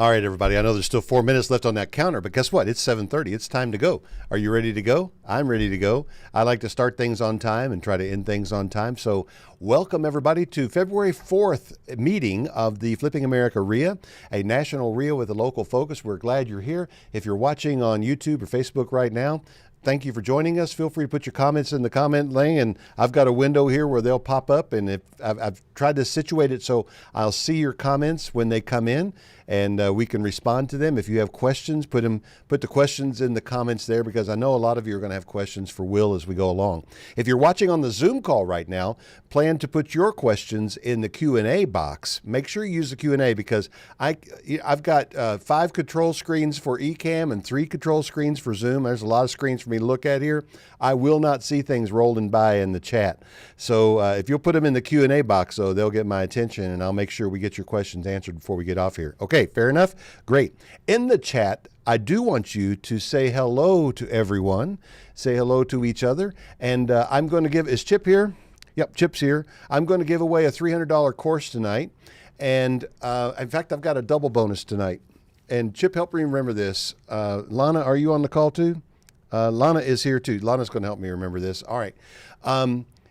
All right, everybody. I know there's still 4 minutes left on that counter, but guess what? It's 7:30. It's time to go. Are you ready to go? I'm ready to go. I like to start things on time and try to end things on time. So welcome, everybody, to February 4th meeting of the Flipping America RIA, a national RIA with a local focus. We're glad you're here. If you're watching on YouTube or Facebook right now, thank you for joining us. Feel free to put your comments in the comment lane, and I've got a window here where they'll pop up, and if I've tried to situate it so I'll see your comments when they come in, and we can respond to them. If you have questions, put the questions in the comments there, because I know a lot of you are going to have questions for Will as we go along. If you're watching on the Zoom call right now, plan to put your questions in the Q&A box. Make sure you use the Q&A, because I've got 5 control screens for Ecamm and 3 control screens for Zoom. There's a lot of screens for me to look at here. I will not see things rolling by in the chat. So if you'll put them in the Q&A box, though, they'll get my attention, and I'll make sure we get your questions answered before we get off here. Okay, fair enough? Great. In the chat, I do want you to say hello to everyone. Say hello to each other. And I'm going to give, is Chip here? Yep, Chip's here. I'm going to give away a $300 course tonight. And in fact, I've got a double bonus tonight. And Chip, help me remember this. Lana, are you on the call too? Lana is here too. Lana's going to help me remember this. All right.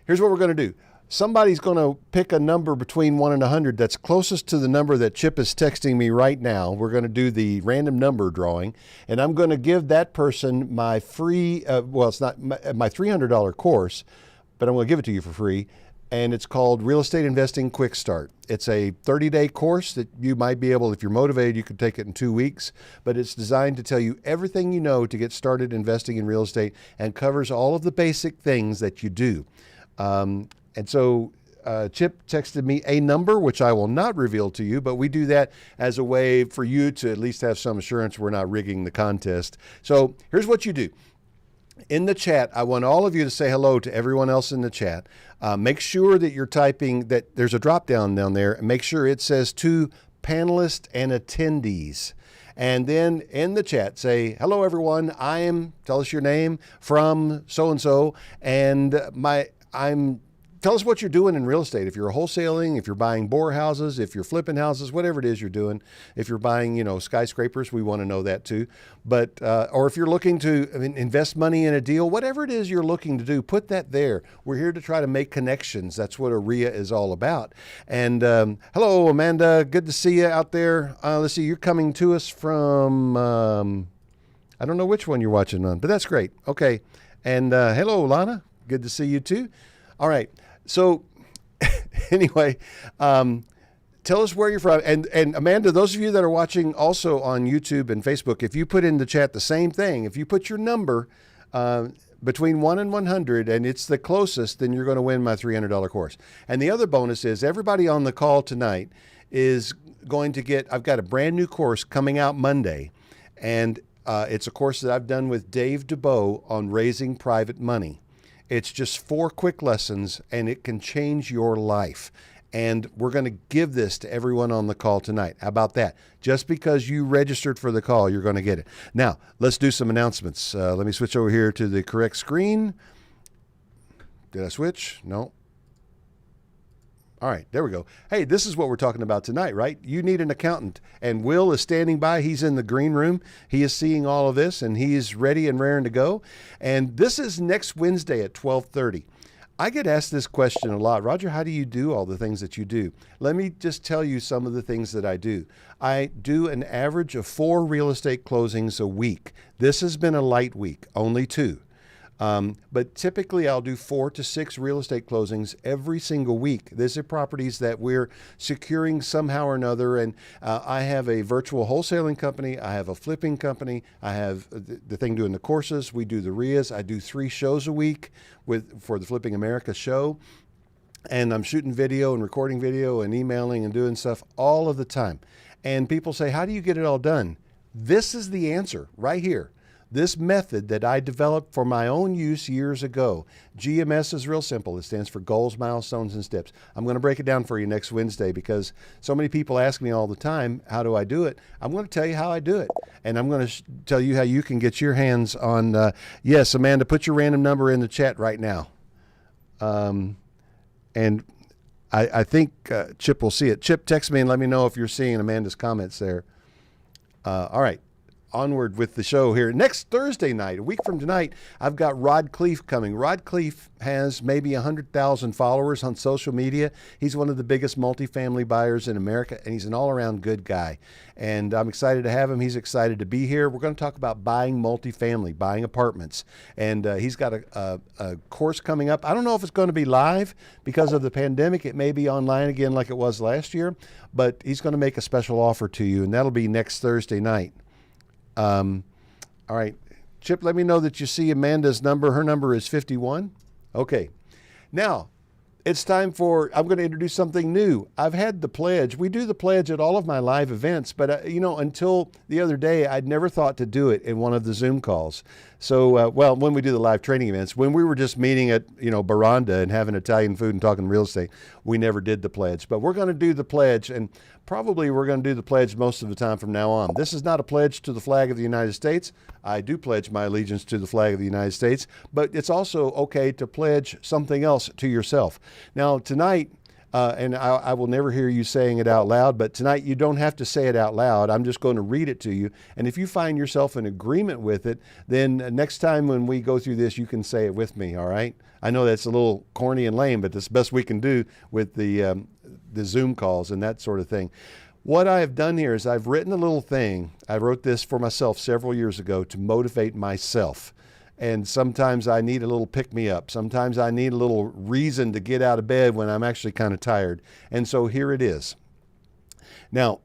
Here's what we're going to do. Somebody's going to pick a number between 1 and 100 that's closest to the number that Chip is texting me right now. We're going to do the random number drawing, and I'm going to give that person my free, well, it's not my $300 course, but I'm going to give it to you for free, and it's called Real Estate Investing Quick Start. It's a 30-day course that you might be able, if you're motivated, you could take it in 2 weeks, but it's designed to tell you everything you know to get started investing in real estate and covers all of the basic things that you do. And so Chip texted me a number, which I will not reveal to you, but we do that as a way for you to at least have some assurance we're not rigging the contest. So here's what you do. In the chat, I want all of you to say hello to everyone else in the chat. Make sure that you're typing, that there's a drop down there, and make sure it says to panelists and attendees. And then in the chat, say, hello, everyone. I am, tell us your name, from so-and-so, and tell us what you're doing in real estate. If you're wholesaling, if you're buying bore houses, if you're flipping houses, whatever it is you're doing. If you're buying, skyscrapers, we want to know that too. But or if you're looking to invest money in a deal, whatever it is you're looking to do, put that there. We're here to try to make connections. That's what a RIA is all about. And hello, Amanda. Good to see you out there. Let's see, you're coming to us from, I don't know which one you're watching on, but that's great. Okay. And hello, Lana. Good to see you too. All right. So anyway, tell us where you're from. And Amanda, those of you that are watching also on YouTube and Facebook, if you put in the chat the same thing, if you put your number between 1 and 100 and it's the closest, then you're going to win my $300 course. And the other bonus is everybody on the call tonight is going to get, I've got a brand new course coming out Monday. And it's a course that I've done with Dave Dubow on raising private money. It's just 4 quick lessons, and it can change your life. And we're going to give this to everyone on the call tonight. How about that? Just because you registered for the call, you're going to get it. Now, let's do some announcements. Let me switch over here to the correct screen. Did I switch? No. All right, there we go. Hey, this is what we're talking about tonight, right? You need an accountant, and Will is standing by. He's in the green room. He is seeing all of this, and he's ready and raring to go. And this is next Wednesday at 12:30. I get asked this question a lot. Roger, how do you do all the things that you do? Let me just tell you some of the things that I do. I do an average of 4 real estate closings a week. This has been a light week, only 2. But typically I'll do 4 to 6 real estate closings every single week. These are properties that we're securing somehow or another. And I have a virtual wholesaling company. I have a flipping company. I have the thing doing the courses. We do the RIAs. I do 3 shows a week for the Flipping America show. And I'm shooting video and recording video and emailing and doing stuff all of the time. And people say, how do you get it all done? This is the answer right here. This method that I developed for my own use years ago. GMS is real simple. It stands for goals, milestones, and steps. I'm going to break it down for you next Wednesday because so many people ask me all the time, how do I do it? I'm going to tell you how I do it. And I'm going to tell you how you can get your hands on, yes, Amanda, put your random number in the chat right now. And I think Chip will see it. Chip, text me and let me know if you're seeing Amanda's comments there. All right. Onward with the show here. Next Thursday night, a week from tonight, I've got Rod Cleef coming. Rod Cleef has maybe 100,000 followers on social media. He's one of the biggest multifamily buyers in America, and he's an all-around good guy. And I'm excited to have him. He's excited to be here. We're going to talk about buying multifamily, buying apartments. And he's got a course coming up. I don't know if it's going to be live because of the pandemic. It may be online again like it was last year, but he's going to make a special offer to you, and that'll be next Thursday night. All right, Chip, let me know that you see Amanda's number. Her number is 51. Okay. Now, it's time I'm going to introduce something new. I've had the pledge. We do the pledge at all of my live events, but, until the other day, I'd never thought to do it in one of the Zoom calls. So, when we do the live training events, when we were just meeting at, Baranda and having Italian food and talking real estate, we never did the pledge. But we're going to do the pledge, and probably we're going to do the pledge most of the time from now on. This is not a pledge to the flag of the United States. I do pledge my allegiance to the flag of the United States, but it's also okay to pledge something else to yourself. Now, tonight, and I will never hear you saying it out loud, but tonight you don't have to say it out loud. I'm just going to read it to you. And if you find yourself in agreement with it, then next time when we go through this, you can say it with me, all right? I know that's a little corny and lame, but that's the best we can do with the Zoom calls and that sort of thing. What I have done here is I've written a little thing. I wrote this for myself several years ago to motivate myself. And sometimes I need a little pick-me-up. Sometimes I need a little reason to get out of bed when I'm actually kind of tired. And so here it is. Now,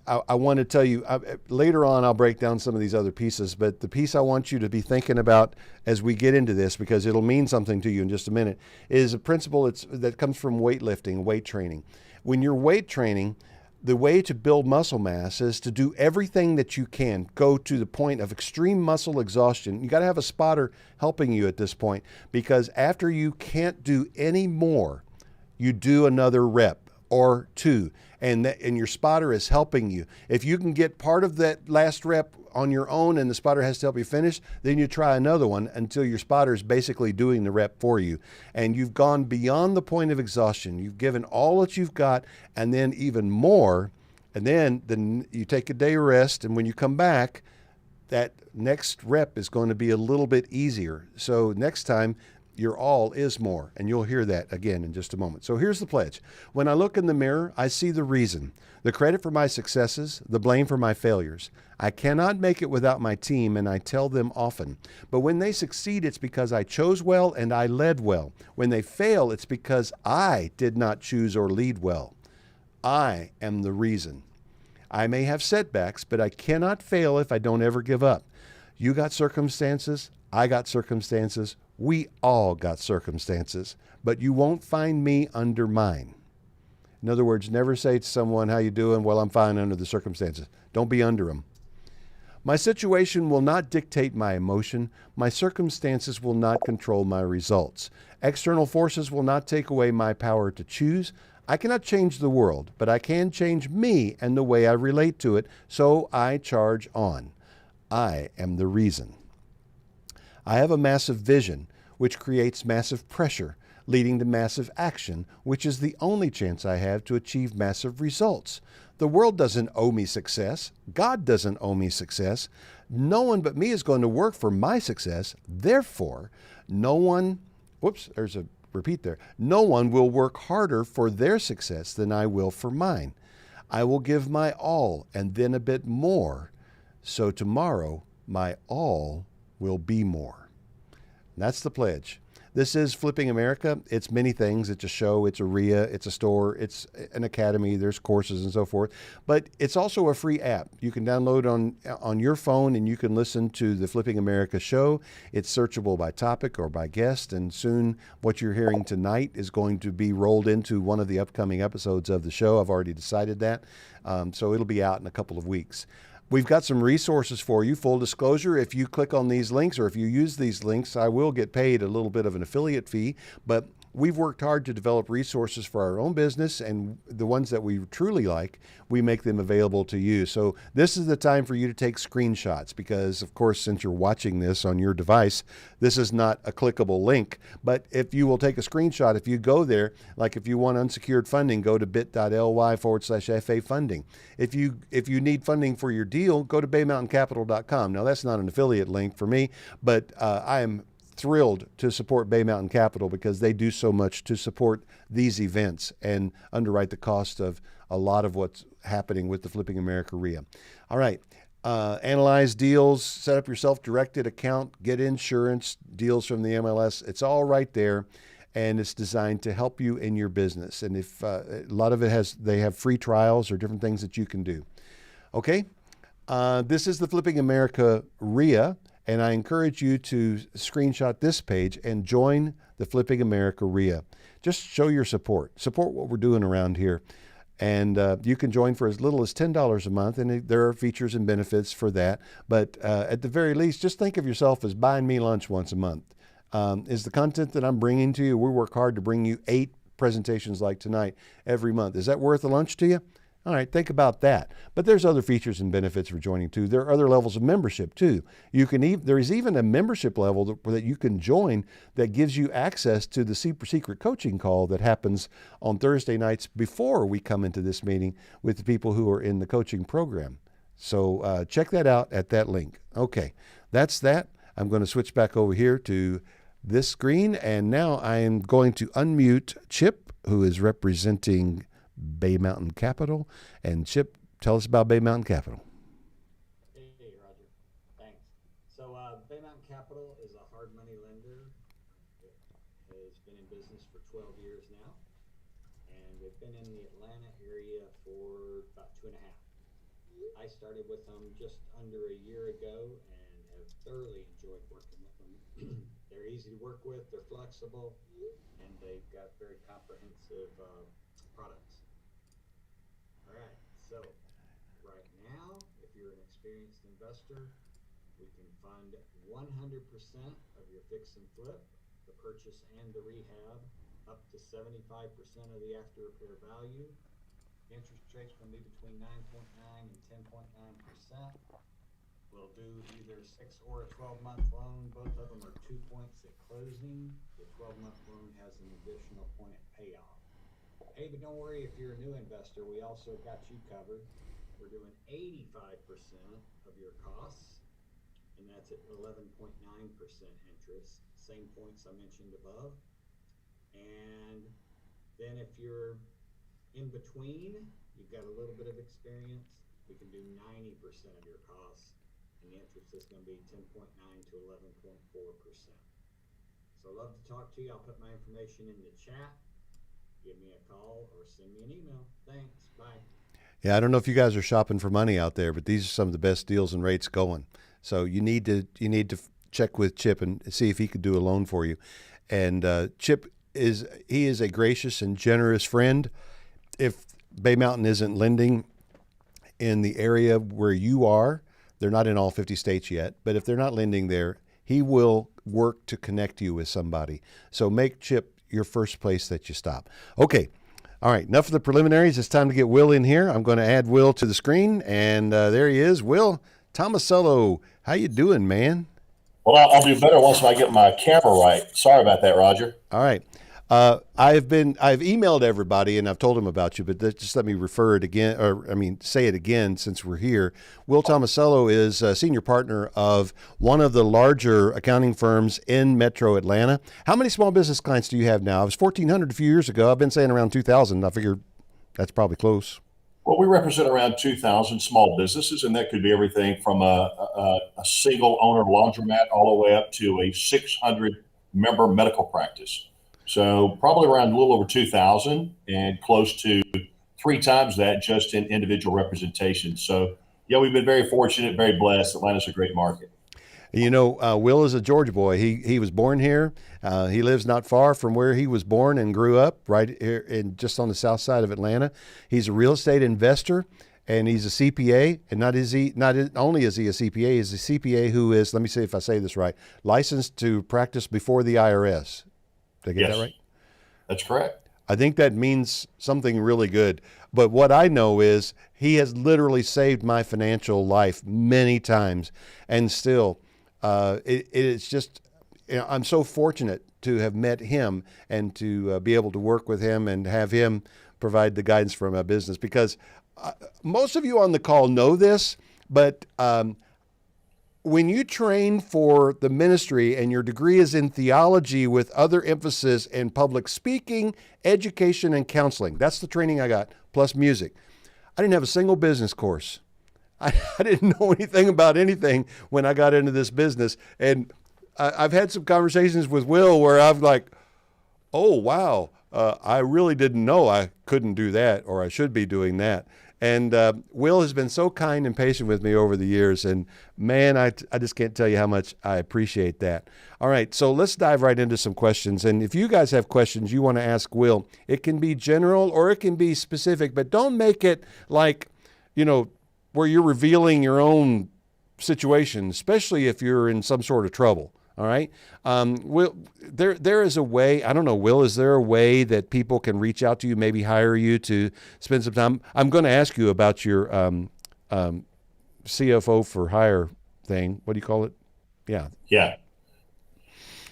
I want to tell you, later on I'll break down some of these other pieces, but the piece I want you to be thinking about as we get into this, because it'll mean something to you in just a minute, is a principle that comes from weightlifting, weight training. When you're weight training, the way to build muscle mass is to do everything that you can. Go to the point of extreme muscle exhaustion. You got to have a spotter helping you at this point, because after you can't do any more, you do another rep or two, and your spotter is helping you. If you can get part of that last rep on your own and the spotter has to help you finish, then you try another one until your spotter is basically doing the rep for you. And you've gone beyond the point of exhaustion. You've given all that you've got and then even more. And then you take a day rest, and when you come back, that next rep is going to be a little bit easier. So next time, your all is more, and you'll hear that again in just a moment. So here's the pledge. When I look in the mirror, I see the reason, the credit for my successes, the blame for my failures. I cannot make it without my team, and I tell them often. But when they succeed, it's because I chose well and I led well. When they fail, it's because I did not choose or lead well. I am the reason. I may have setbacks, but I cannot fail if I don't ever give up. You got circumstances, I got circumstances, we all got circumstances, but you won't find me under mine. In other words, never say to someone, how you doing? Well, I'm fine under the circumstances. Don't be under them. My situation will not dictate my emotion. My circumstances will not control my results. External forces will not take away my power to choose. I cannot change the world, but I can change me and the way I relate to it, so I charge on. I am the reason. I have a massive vision, which creates massive pressure, leading to massive action, which is the only chance I have to achieve massive results. The world doesn't owe me success. God doesn't owe me success. No one but me is going to work for my success. Therefore, no one will work harder for their success than I will for mine. I will give my all and then a bit more, so tomorrow my all will be more. And that's the pledge. This is Flipping America. It's many things. It's a show, it's a RIA, it's a store, it's an academy, there's courses and so forth. But it's also a free app. You can download on your phone and you can listen to the Flipping America show. It's searchable by topic or by guest, and soon what you're hearing tonight is going to be rolled into one of the upcoming episodes of the show. I've already decided that. So it'll be out in a couple of weeks. We've got some resources for you. Full disclosure, if you click on these links or if you use these links, I will get paid a little bit of an affiliate fee, but we've worked hard to develop resources for our own business, and the ones that we truly like, we make them available to you. So this is the time for you to take screenshots because, of course, since you're watching this on your device, this is not a clickable link. But if you will take a screenshot, if you go there, like if you want unsecured funding, go to bit.ly/FA funding. If you need funding for your deal, go to baymountaincapital.com. Now, that's not an affiliate link for me, but I am thrilled to support Bay Mountain Capital because they do so much to support these events and underwrite the cost of a lot of what's happening with the Flipping America RIA. All right. Analyze deals, set up your self-directed account, get insurance deals from the MLS. It's all right there, and it's designed to help you in your business. And if a lot of it they have free trials or different things that you can do. Okay. This is the Flipping America RIA. And I encourage you to screenshot this page and join the Flipping America RIA. Just show your support. Support what we're doing around here. And you can join for as little as $10 a month, and there are features and benefits for that. But at the very least, just think of yourself as buying me lunch once a month. Is the content that I'm bringing to you, we work hard to bring you 8 presentations like tonight every month. Is that worth a lunch to you? All right, think about that. But there's other features and benefits for joining too. There are other levels of membership too. There is even a membership level that you can join that gives you access to the super secret coaching call that happens on Thursday nights before we come into this meeting with the people who are in the coaching program. So check that out at that link. Okay, that's that. I'm going to switch back over here to this screen, and now I am going to unmute Chip, who is representing Bay Mountain Capital. And Chip, tell us about Bay Mountain Capital. Hey, Roger. Thanks. So Bay Mountain Capital is a hard money lender. It has been in business for 12 years now, and we've been in the Atlanta area for about 2.5. I started with them just under a year ago and have thoroughly enjoyed working with them. They're easy to work with, they're flexible, and they've got very comprehensive products. All right, so right now, if you're an experienced investor, we can fund 100% of your fix and flip, the purchase and the rehab, up to 75% of the after repair value. Interest rates can be between 9.9 and 10.9%. We'll do either 6 or a 12-month loan. Both of them are 2 points at closing. The 12-month loan has an additional point at payoff. Hey, but don't worry if you're a new investor, we also got you covered. We're doing 85% of your costs, and that's at 11.9% interest, same points I mentioned above. And then if you're in between, you've got a little bit of experience, we can do 90% of your costs, and the interest is going to be 10.9 to 11.4%. So I'd love to talk to you. I'll put my information in the chat. Give me a call or send me an email. Thanks. Bye. Yeah, I don't know if you guys are shopping for money out there, but these are some of the best deals and rates going. So you need to check with Chip and see if he could do a loan for you. And Chip is a gracious and generous friend. If Bay Mountain isn't lending in the area where you are, they're not in all 50 states yet, but if they're not lending there, he will work to connect you with somebody. So make Chip your first place that you stop. Okay. All right. Enough of the preliminaries. It's time to get Will in here. I'm going to add Will to the screen, and there he is. Will Tomasello, how you doing, man? Well, I'll do better once I get my camera right. Sorry about that, Roger. All right. I've emailed everybody and I've told them about you, but just let me say it again since we're here. Will Tomasello is a senior partner of one of the larger accounting firms in Metro Atlanta. How many small business clients do you have now? It was 1,400 a few years ago. I've been saying around 2,000. I figure that's probably close. Well, we represent around 2,000 small businesses, and that could be everything from a single owner laundromat all the way up to a 600 member medical practice. So probably around a little over 2,000 and close to 3 times that just in individual representation. So yeah, we've been very fortunate, very blessed. Atlanta's a great market. You know, Will is a Georgia boy. He was born here. He lives not far from where he was born and grew up, right here just on the south side of Atlanta. He's a real estate investor, and he's a CPA. And not only is he a CPA, he's a CPA who is, let me see if I say this right, licensed to practice before the IRS. Did I get that right? That's correct. I think that means something really good. But what I know is he has literally saved my financial life many times. And still, it is just, I'm so fortunate to have met him and to be able to work with him and have him provide the guidance for my business. Because most of you on the call know this, but when you train for the ministry and your degree is in theology with other emphasis in public speaking, education, and counseling, that's the training I got, plus music. I didn't have a single business course. I didn't know anything about anything when I got into this business. And I've had some conversations with Will where I'm like, oh, wow, I really didn't know I couldn't do that or I should be doing that. And Will has been so kind and patient with me over the years. And man, I just can't tell you how much I appreciate that. All right, so let's dive right into some questions. And if you guys have questions you want to ask Will, it can be general or it can be specific, but don't make it like, where you're revealing your own situation, especially if you're in some sort of trouble. All right. Will, there is a way, I don't know, Will, is there a way that people can reach out to you, maybe hire you to spend some time? I'm going to ask you about your CFO for hire thing. What do you call it? Yeah. Yeah.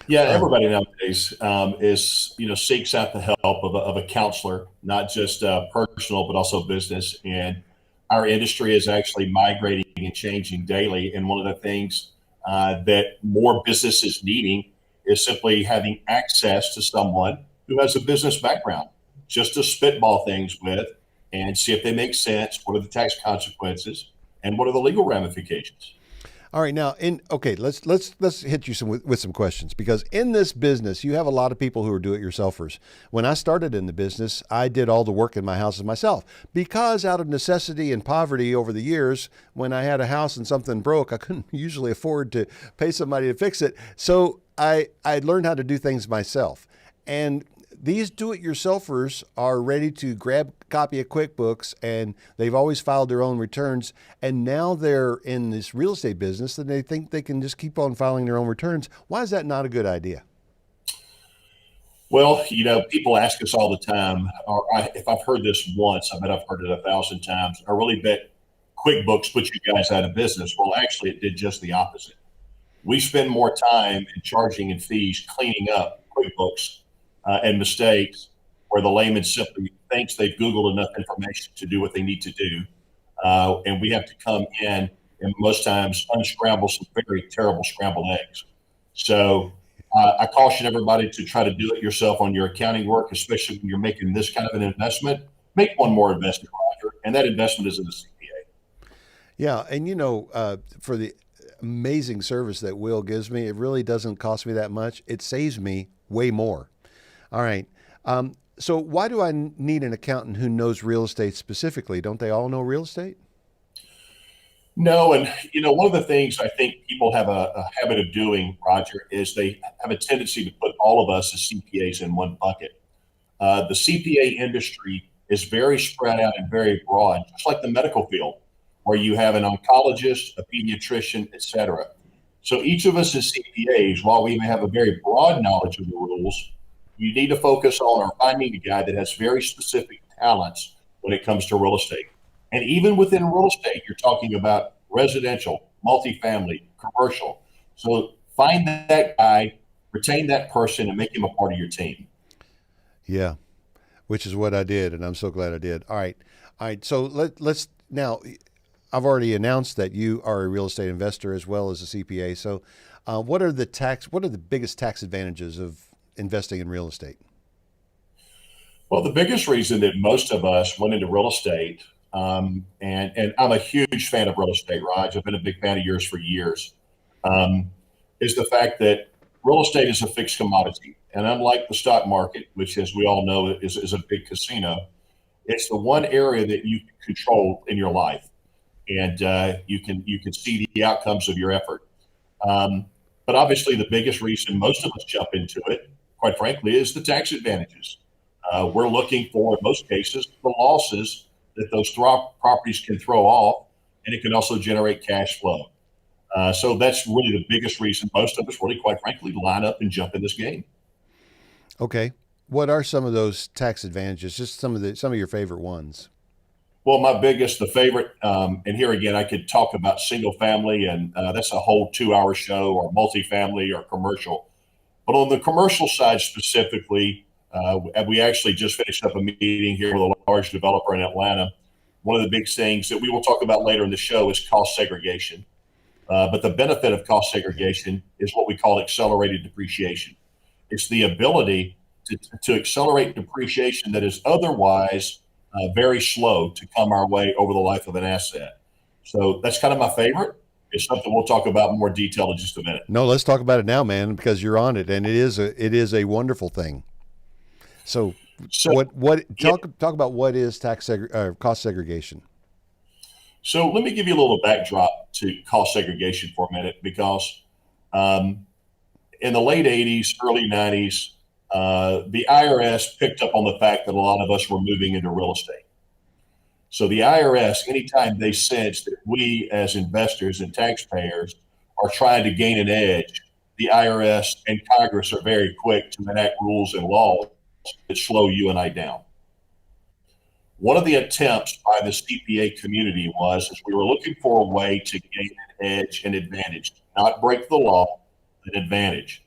Yeah. Everybody nowadays seeks out the help of a counselor, not just personal, but also business. And our industry is actually migrating and changing daily. And one of the things that more businesses needing is simply having access to someone who has a business background, just to spitball things with and see if they make sense. What are the tax consequences and what are the legal ramifications? All right, now let's hit you with some questions, because in this business you have a lot of people who are do-it-yourselfers. When I started in the business, I did all the work in my houses myself because out of necessity and poverty over the years, when I had a house and something broke, I couldn't usually afford to pay somebody to fix it. So I learned how to do things myself. And these do-it-yourselfers are ready to grab a copy of QuickBooks, and they've always filed their own returns. And now they're in this real estate business, and they think they can just keep on filing their own returns. Why is that not a good idea? Well, people ask us all the time, if I've heard this once, I bet I've heard it 1,000 times. I really bet QuickBooks put you guys out of business. Well, actually, it did just the opposite. We spend more time in charging and fees cleaning up QuickBooks and mistakes where the layman simply thinks they've Googled enough information to do what they need to do. And we have to come in and most times unscramble some very terrible scrambled eggs. So I caution everybody to try to do it yourself on your accounting work, especially when you're making this kind of an investment. Make one more investment, Roger, and that investment is in the CPA. Yeah, and for the amazing service that Will gives me, it really doesn't cost me that much. It saves me way more. All right. So why do I need an accountant who knows real estate specifically? Don't they all know real estate? No, and one of the things I think people have a habit of doing, Roger, is they have a tendency to put all of us as CPAs in one bucket. The CPA industry is very spread out and very broad, just like the medical field, where you have an oncologist, a pediatrician, et cetera. So each of us as CPAs, while we may have a very broad knowledge of the rules, you need to focus on finding a guy that has very specific talents when it comes to real estate. And even within real estate, you're talking about residential, multifamily, commercial. So find that guy, retain that person, and make him a part of your team. Yeah, which is what I did, and I'm so glad I did. All right. So let's now. I've already announced that you are a real estate investor as well as a CPA. So, what are the biggest tax advantages of investing in real estate? Well, the biggest reason that most of us went into real estate, and I'm a huge fan of real estate, Raj. I've been a big fan of yours for years, is the fact that real estate is a fixed commodity. And unlike the stock market, which, as we all know, is a big casino, it's the one area that you can control in your life. And you can see the outcomes of your effort. But obviously, the biggest reason most of us jump into it, quite frankly, is the tax advantages. We're looking for, in most cases, the losses that those properties can throw off, and it can also generate cash flow. So that's really the biggest reason most of us really, quite frankly, line up and jump in this game. Okay. What are some of those tax advantages? Just some of your favorite ones. Well, my biggest, the favorite, and here again, I could talk about single family, and that's a whole 2 hour show, or multifamily or commercial. But on the commercial side specifically, we actually just finished up a meeting here with a large developer in Atlanta. One of the big things that we will talk about later in the show is cost segregation. But the benefit of cost segregation is what we call accelerated depreciation. It's the ability to accelerate depreciation that is otherwise very slow to come our way over the life of an asset. So that's kind of my favorite. It's something we'll talk about in more detail in just a minute. No, let's talk about it now, man, because you're on it, and it is a wonderful thing. So, talk about what is cost segregation. So let me give you a little backdrop to cost segregation for a minute, because in the late 80s, early 90s, the IRS picked up on the fact that a lot of us were moving into real estate. So the IRS, anytime they sense that we as investors and taxpayers are trying to gain an edge, the IRS and Congress are very quick to enact rules and laws that slow you and I down. One of the attempts by the CPA community was we were looking for a way to gain an edge and advantage, not break the law, an advantage.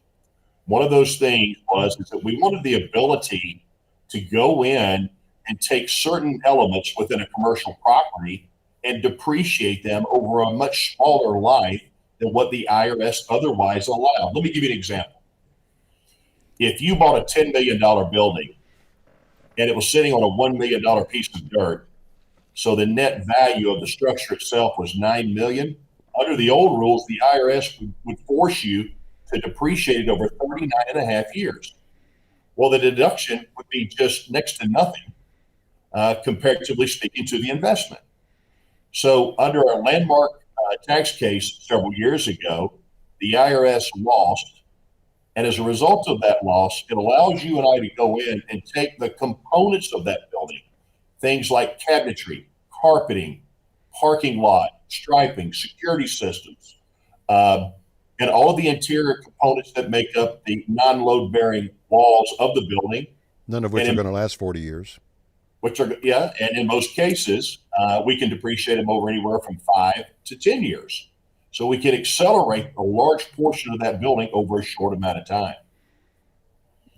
One of those things is that we wanted the ability to go in and take certain elements within a commercial property and depreciate them over a much smaller life than what the IRS otherwise allowed. Let me give you an example. If you bought a $10 million building and it was sitting on a $1 million piece of dirt, so the net value of the structure itself was $9 million, under the old rules, the IRS would force you to depreciate it over 39 and a half years. Well, the deduction would be just next to nothing, comparatively speaking, to the investment. So under a landmark tax case several years ago, the IRS lost. And as a result of that loss, it allows you and I to go in and take the components of that building, things like cabinetry, carpeting, parking lot, striping, security systems, and all of the interior components that make up the non-load bearing walls of the building. None of which are going to last 40 years. And in most cases, we can depreciate them over anywhere from 5 to 10 years. So we can accelerate a large portion of that building over a short amount of time.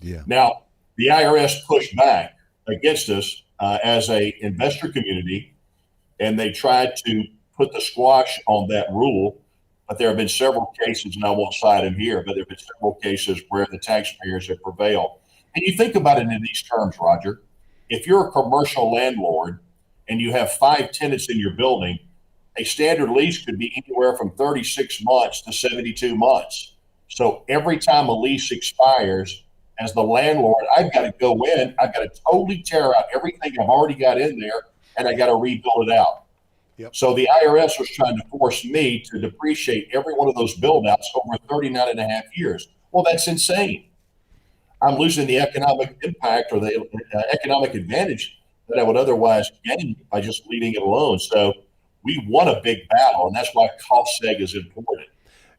Yeah. Now, the IRS pushed back against us as a investor community, and they tried to put the squash on that rule. But there have been several cases, and I won't cite them here, but there have been several cases where the taxpayers have prevailed. And you think about it in these terms, Roger. If you're a commercial landlord and you have 5 tenants in your building, a standard lease could be anywhere from 36 months to 72 months. So every time a lease expires, as the landlord, I've got to go in, I've got to totally tear out everything I've already got in there, and I got to rebuild it out. Yep. So the IRS was trying to force me to depreciate every one of those build outs over 39 and a half years. Well, that's insane. I'm losing the economic impact or the economic advantage that I would otherwise gain by just leaving it alone. So we won a big battle, and that's why cost seg is important.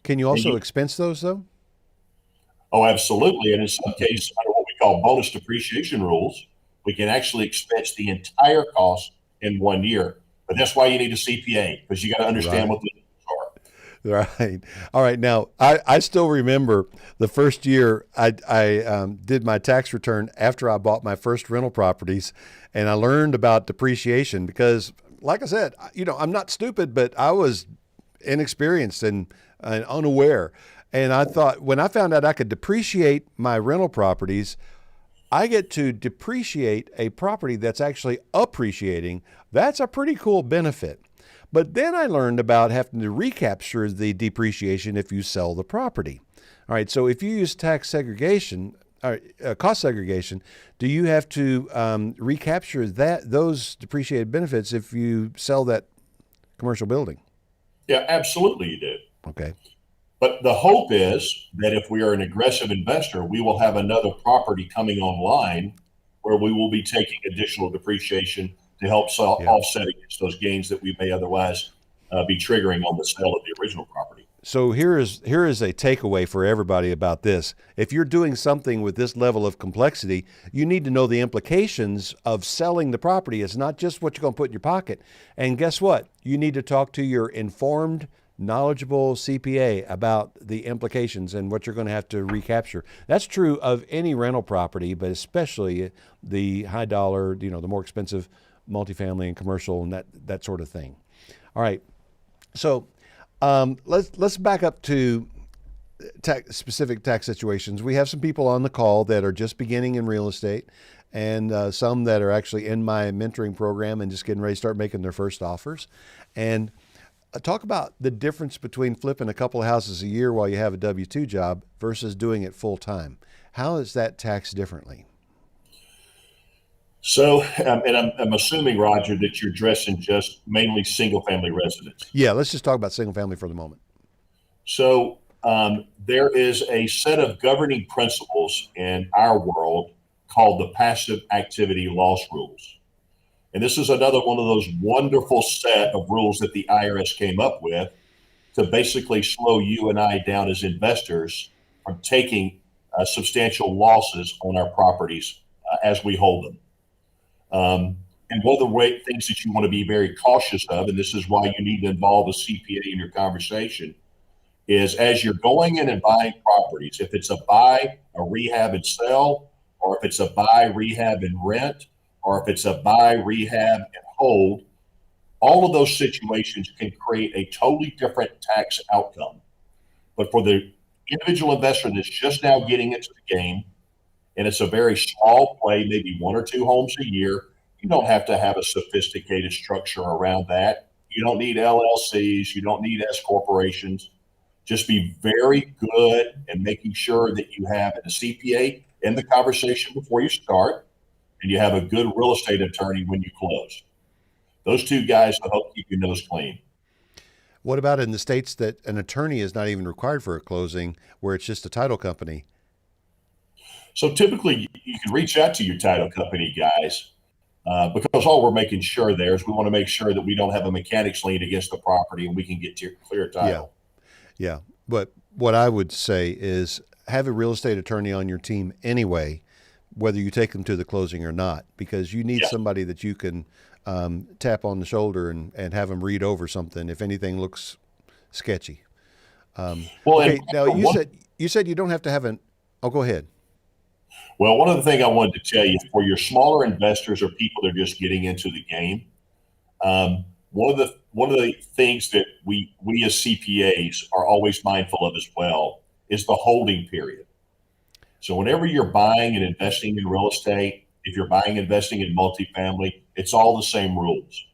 Can you also expense those, though? Oh, absolutely. And in some cases, under what we call bonus depreciation rules, we can actually expense the entire cost in 1 year. But that's why you need a CPA, because you got to understand what the rules are. Right. All right. Now, I still remember the first year I did my tax return after I bought my first rental properties, and I learned about depreciation because, like I said, I'm not stupid, but I was inexperienced and unaware. And I thought, when I found out I could depreciate my rental properties, I get to depreciate a property that's actually appreciating. That's a pretty cool benefit. But then I learned about having to recapture the depreciation if you sell the property. All right, so if you use tax segregation, or cost segregation, do you have to recapture those depreciated benefits if you sell that commercial building? Yeah, absolutely you do. Okay. But the hope is that if we are an aggressive investor, we will have another property coming online where we will be taking additional depreciation to help offset against those gains that we may otherwise be triggering on the sale of the original property. So here is a takeaway for everybody about this. If you're doing something with this level of complexity, you need to know the implications of selling the property. It's not just what you're going to put in your pocket. And guess what? You need to talk to your informed, knowledgeable CPA about the implications and what you're going to have to recapture. That's true of any rental property, but especially the high dollar, the more expensive multifamily and commercial and that sort of thing. All right. So let's back up to specific tax situations. We have some people on the call that are just beginning in real estate, and some that are actually in my mentoring program and just getting ready to start making their first offers. And talk about the difference between flipping a couple of houses a year while you have a W-2 job versus doing it full time. How is that taxed differently? So, and I'm assuming, Roger, that you're addressing just mainly single family residents. Yeah, let's just talk about single family for the moment. So, there is a set of governing principles in our world called the passive activity loss rules. And this is another one of those wonderful set of rules that the IRS came up with to basically slow you and I down as investors from taking substantial losses on our properties as we hold them. And one of the things that you want to be very cautious of, and this is why you need to involve a CPA in your conversation, is as you're going in and buying properties, if it's a buy, a rehab and sell, or if it's a buy, rehab and rent, or if it's a buy, rehab and hold, all of those situations can create a totally different tax outcome. But for the individual investor that's just now getting into the game, and it's a very small play, maybe one or two homes a year, you don't have to have a sophisticated structure around that. You don't need LLCs. You don't need S corporations. Just be very good in making sure that you have a CPA in the conversation before you start, and you have a good real estate attorney when you close. Those two guys will help keep your nose clean. What about in the states that an attorney is not even required for a closing, where it's just a title company? So typically, you can reach out to your title company guys because all we're making sure there is we want to make sure that we don't have a mechanics lien against the property and we can get to your clear title. Yeah. But what I would say is have a real estate attorney on your team anyway, whether you take them to the closing or not, because you need somebody that you can tap on the shoulder and have them read over something if anything looks sketchy. Okay, now you said you don't have to have an. Oh, go ahead. Well, one of the things I wanted to tell you for your smaller investors or people that are just getting into the game, one of the things that we as CPAs are always mindful of as well is the holding period. So whenever you're buying and investing in real estate, if you're buying and investing in multifamily, it's all the same rules.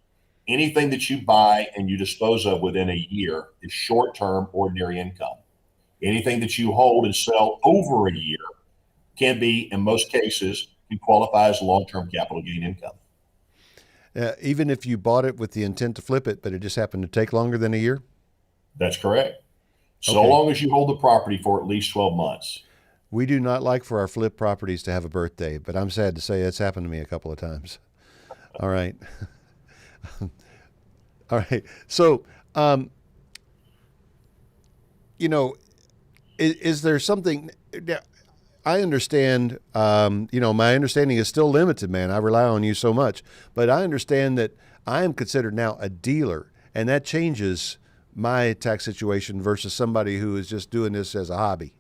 Anything that you buy and you dispose of within a year is short-term ordinary income. Anything that you hold and sell over a year can be, in most cases, can qualify as long-term capital gain income. Even if you bought it with the intent to flip it, but it just happened to take longer than a year? That's correct. So long as you hold the property for at least 12 months. We do not like for our flip properties to have a birthday, but I'm sad to say it's happened to me a couple of times. All right. All right. So, is there something... I understand, my understanding is still limited, man. I rely on you so much. But I understand that I am considered now a dealer, and that changes my tax situation versus somebody who is just doing this as a hobby.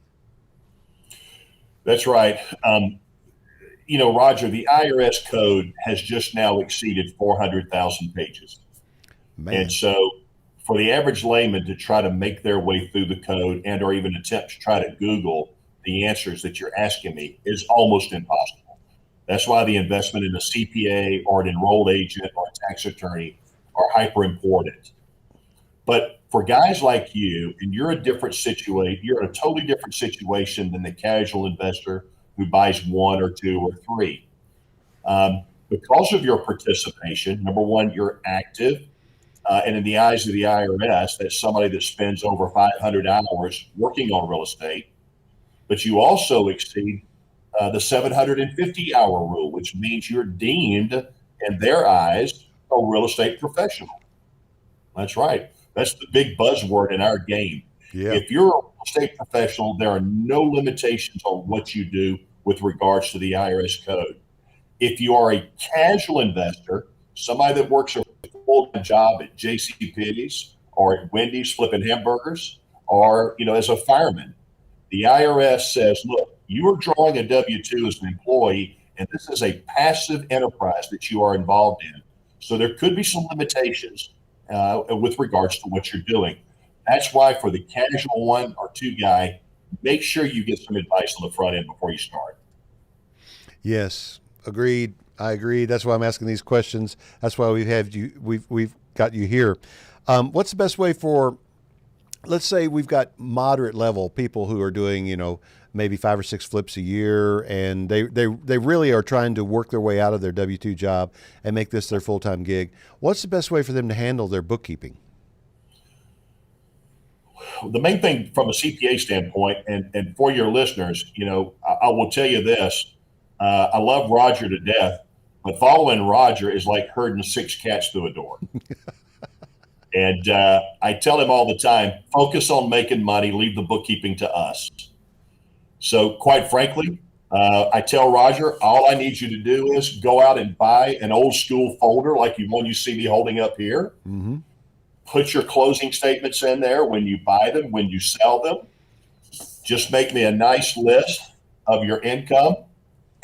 That's right. Roger, the IRS code has just now exceeded 400,000 pages. Man. And so for the average layman to try to make their way through the code and or even attempt to try to Google the answers that you're asking me is almost impossible. That's why the investment in a CPA or an enrolled agent or a tax attorney are hyper important. But for guys like you, and you're a different situation, you're in a totally different situation than the casual investor who buys one or two or three. Because of your participation, number one, you're active. And in the eyes of the IRS, that's somebody that spends over 500 hours working on real estate. But you also exceed the 750-hour rule, which means you're deemed, in their eyes, a real estate professional. That's right. That's the big buzzword in our game. Yeah. If you're a real estate professional, there are no limitations on what you do with regards to the IRS code. If you are a casual investor, somebody that works a full-time job at JCPenney's or at Wendy's flipping hamburgers, or as a fireman, the IRS says, look, you are drawing a W-2 as an employee, and this is a passive enterprise that you are involved in. So there could be some limitations with regards to what you're doing. That's why for the casual one or two guy, make sure you get some advice on the front end before you start. Yes, agreed. I agree. That's why I'm asking these questions. That's why we've got you here. What's the best way for, let's say we've got moderate level people who are doing, maybe 5 or 6 flips a year, and they really are trying to work their way out of their W-2 job and make this their full-time gig. What's the best way for them to handle their bookkeeping? The main thing from a CPA standpoint, and for your listeners, I will tell you this. I love Roger to death, but following Roger is like herding 6 cats through a door. And I tell him all the time, focus on making money, leave the bookkeeping to us. So quite frankly, I tell Roger, all I need you to do is go out and buy an old school folder like the one you see me holding up here. Mm-hmm. Put your closing statements in there when you buy them, when you sell them. Just make me a nice list of your income.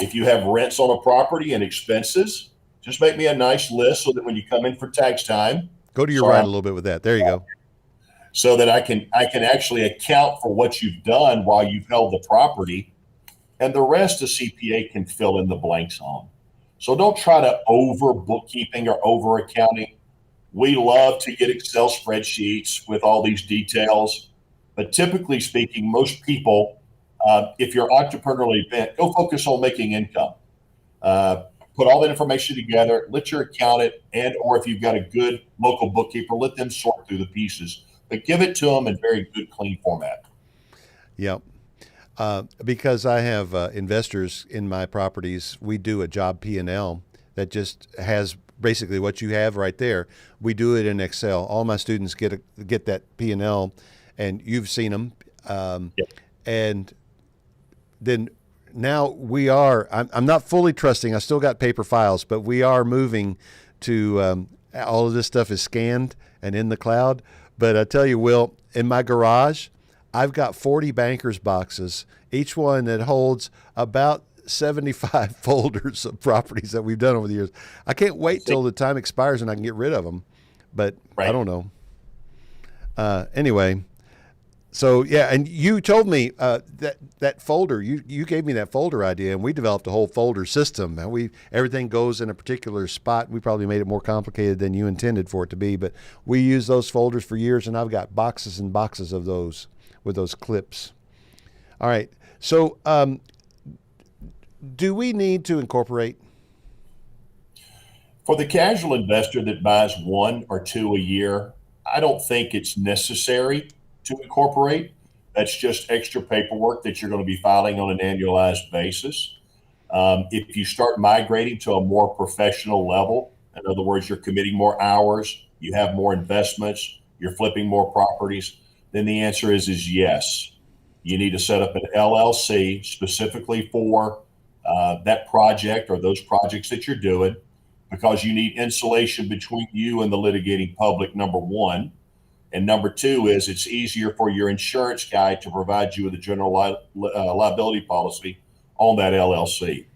If you have rents on a property and expenses, just make me a nice list so that when you come in for tax time, Go to your right a little bit with that. There you go. So that I can actually account for what you've done while you've held the property, and the rest the CPA can fill in the blanks on. So don't try to over bookkeeping or over accounting. We love to get Excel spreadsheets with all these details, but typically speaking, most people, if you're entrepreneurially bent, go focus on making income. Put all that information together, let your accountant or if you've got a good local bookkeeper, let them sort through the pieces, but give it to them in very good, clean format. Yep. Because I have investors in my properties, we do a job P&L that just has basically what you have right there. We do it in Excel. All my students get that P&L, and you've seen them. Yep. And then now I'm not fully trusting. I still got paper files, but we are moving to all of this stuff is scanned and in the cloud. But I tell you, Will, in my garage, I've got 40 bankers boxes, each one that holds about 75 folders of properties that we've done over the years. I can't wait till the time expires and I can get rid of them, but right. I don't know. Anyway, so yeah, and you told me that folder, you gave me that folder idea, and we developed a whole folder system. And everything goes in a particular spot. We probably made it more complicated than you intended for it to be, but we use those folders for years, and I've got boxes and boxes of those with those clips. All right, so do we need to incorporate? For the casual investor that buys 1 or 2 a year, I don't think it's necessary to incorporate. That's just extra paperwork that you're going to be filing on an annualized basis. If you start migrating to a more professional level, in other words, you're committing more hours, you have more investments, you're flipping more properties, then the answer is yes. You need to set up an LLC specifically for that project or those projects that you're doing, because you need insulation between you and the litigating public, number one. And number two is it's easier for your insurance guy to provide you with a general liability policy on that LLC.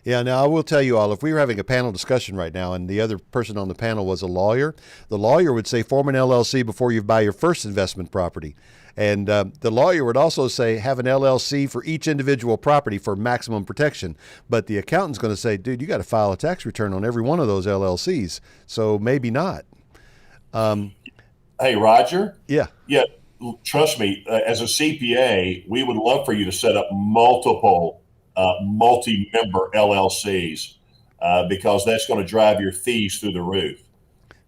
Yeah, now I will tell you all, if we were having a panel discussion right now and the other person on the panel was a lawyer, the lawyer would say form an LLC before you buy your first investment property. And the lawyer would also say have an LLC for each individual property for maximum protection. But the accountant's going to say, dude, you got to file a tax return on every one of those LLCs. So maybe not. Hey, Roger. Yeah. Yeah. Trust me, as a CPA, we would love for you to set up multiple multi-member LLCs because that's going to drive your fees through the roof.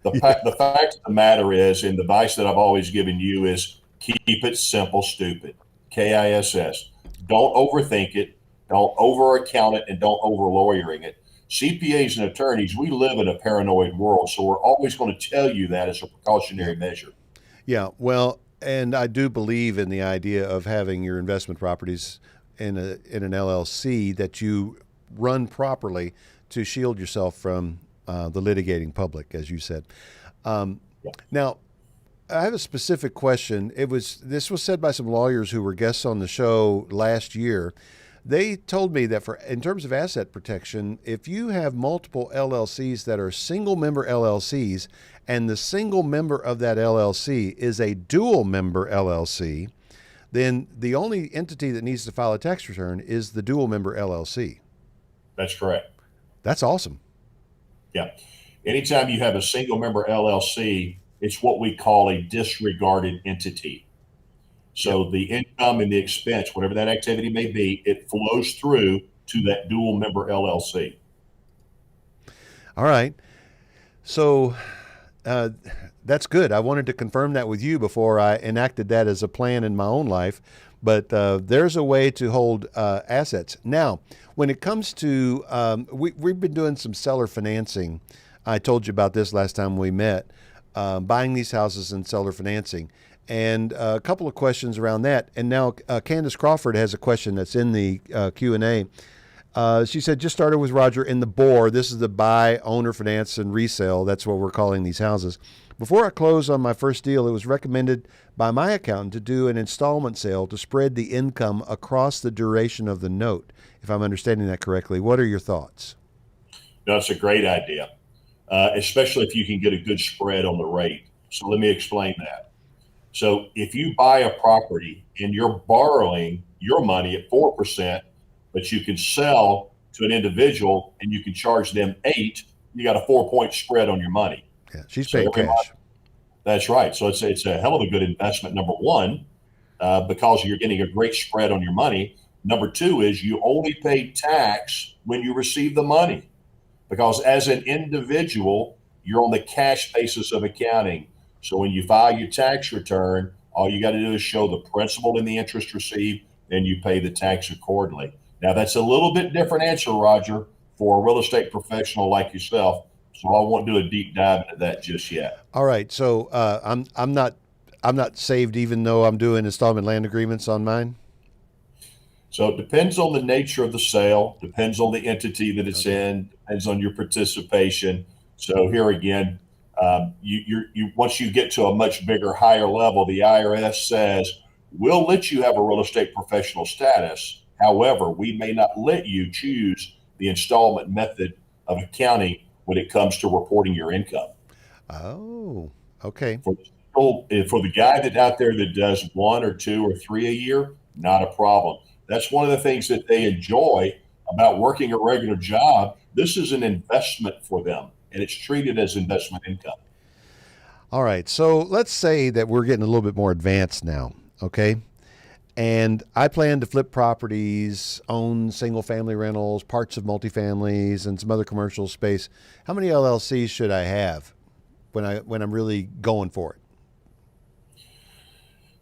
The fact of the matter is, and the advice that I've always given you is keep it simple, stupid. KISS. Don't overthink it. Don't over account it, and don't over lawyering it. CPAs and attorneys, we live in a paranoid world, so we're always going to tell you that as a precautionary measure. Yeah, well, And I do believe in the idea of having your investment properties in an LLC that you run properly to shield yourself from the litigating public, as you said. Now, I have a specific question. This was said by some lawyers who were guests on the show last year. They told me that in terms of asset protection, if you have multiple LLCs that are single member LLCs and the single member of that LLC is a dual member LLC, then the only entity that needs to file a tax return is the dual member LLC. That's correct. That's awesome. Yeah. Anytime you have a single member LLC, it's what we call a disregarded entity. So the income and the expense, whatever that activity may be, it flows through to that dual member LLC. All right. So that's good. I wanted to confirm that with you before I enacted that as a plan in my own life. But there's a way to hold assets. Now, when it comes to, we've been doing some seller financing. I told you about this last time we met, buying these houses and seller financing. And a couple of questions around that. And now Candace Crawford has a question that's in the Q&A. She said, just started with Roger in the BOR. This is the buy, owner finance, and resale. That's what we're calling these houses. Before I closed on my first deal, it was recommended by my accountant to do an installment sale to spread the income across the duration of the note, if I'm understanding that correctly. What are your thoughts? No, it's a great idea, especially if you can get a good spread on the rate. So let me explain that. So if you buy a property and you're borrowing your money at 4%, but you can sell to an individual and you can charge them 8%, you got a 4-point spread on your money. Yeah, she's paying cash. That's right. So it's a hell of a good investment, number one, because you're getting a great spread on your money. Number two is you only pay tax when you receive the money, because as an individual, you're on the cash basis of accounting. So when you file your tax return, all you got to do is show the principal and the interest received, and you pay the tax accordingly. Now, that's a little bit different answer, Roger, for a real estate professional like yourself. So I won't do a deep dive into that just yet. All right. So I'm not saved, even though I'm doing installment land agreements on mine. So it depends on the nature of the sale, depends on the entity that it's in, depends on your participation. So here again, you once you get to a much bigger, higher level, the IRS says we'll let you have a real estate professional status. However, we may not let you choose the installment method of accounting when it comes to reporting your income. Oh, okay. For the guy that out there that does 1 or 2 or 3 a year, not a problem. That's one of the things that they enjoy about working a regular job. This is an investment for them, and it's treated as investment income. All right. So let's say that we're getting a little bit more advanced now. Okay. And I plan to flip properties, own single family rentals, parts of multifamilies, and some other commercial space. How many LLCs should I have when I'm really going for it?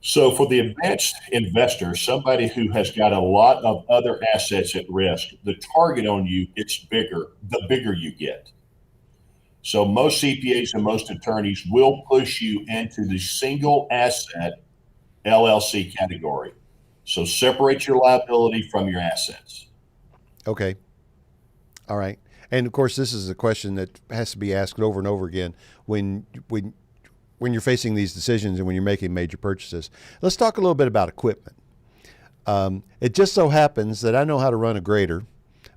So for the advanced investor, somebody who has got a lot of other assets at risk, the target on you gets bigger the bigger you get. So most CPAs and most attorneys will push you into the single asset LLC category. So separate your liability from your assets. Okay. All right. And of course, this is a question that has to be asked over and over again when you're facing these decisions and when you're making major purchases. Let's talk a little bit about equipment. It just so happens that I know how to run a grader.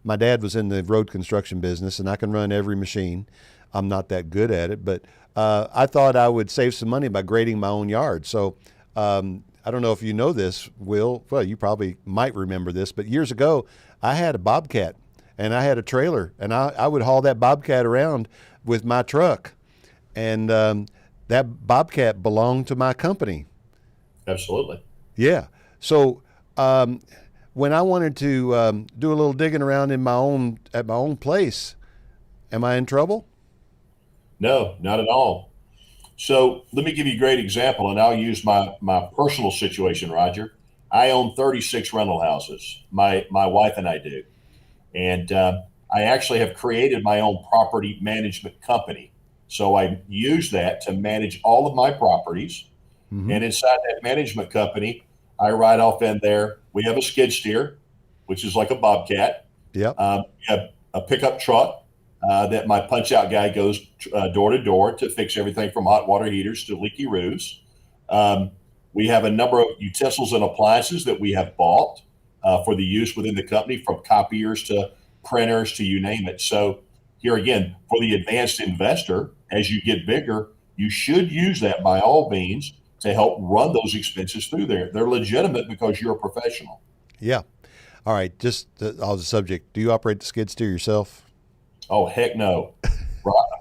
My dad was in the road construction business, and I can run every machine. I'm not that good at it, but I thought I would save some money by grading my own yard. So I don't know if you know this, Will. Well, you probably might remember this, but years ago, I had a Bobcat, and I had a trailer, and I would haul that Bobcat around with my truck. And that Bobcat belonged to my company. Absolutely. Yeah. So when I wanted to do a little digging around at my own place, am I in trouble? No, not at all. So let me give you a great example, and I'll use my personal situation, Roger. I own 36 rental houses. My wife and I do. And I actually have created my own property management company. So I use that to manage all of my properties. And inside that management company, I write off in there, we have a skid steer, which is like a Bobcat. Yep. We have a pickup truck that my punch out guy goes door to door to fix everything from hot water heaters to leaky roofs. We have a number of utensils and appliances that we have bought for the use within the company, from copiers to printers to you name it. So here again, for the advanced investor, as you get bigger, you should use that by all means to help run those expenses through there. They're legitimate because you're a professional. Yeah. All right. Just on the subject, do you operate the skid steer yourself? Oh, heck no.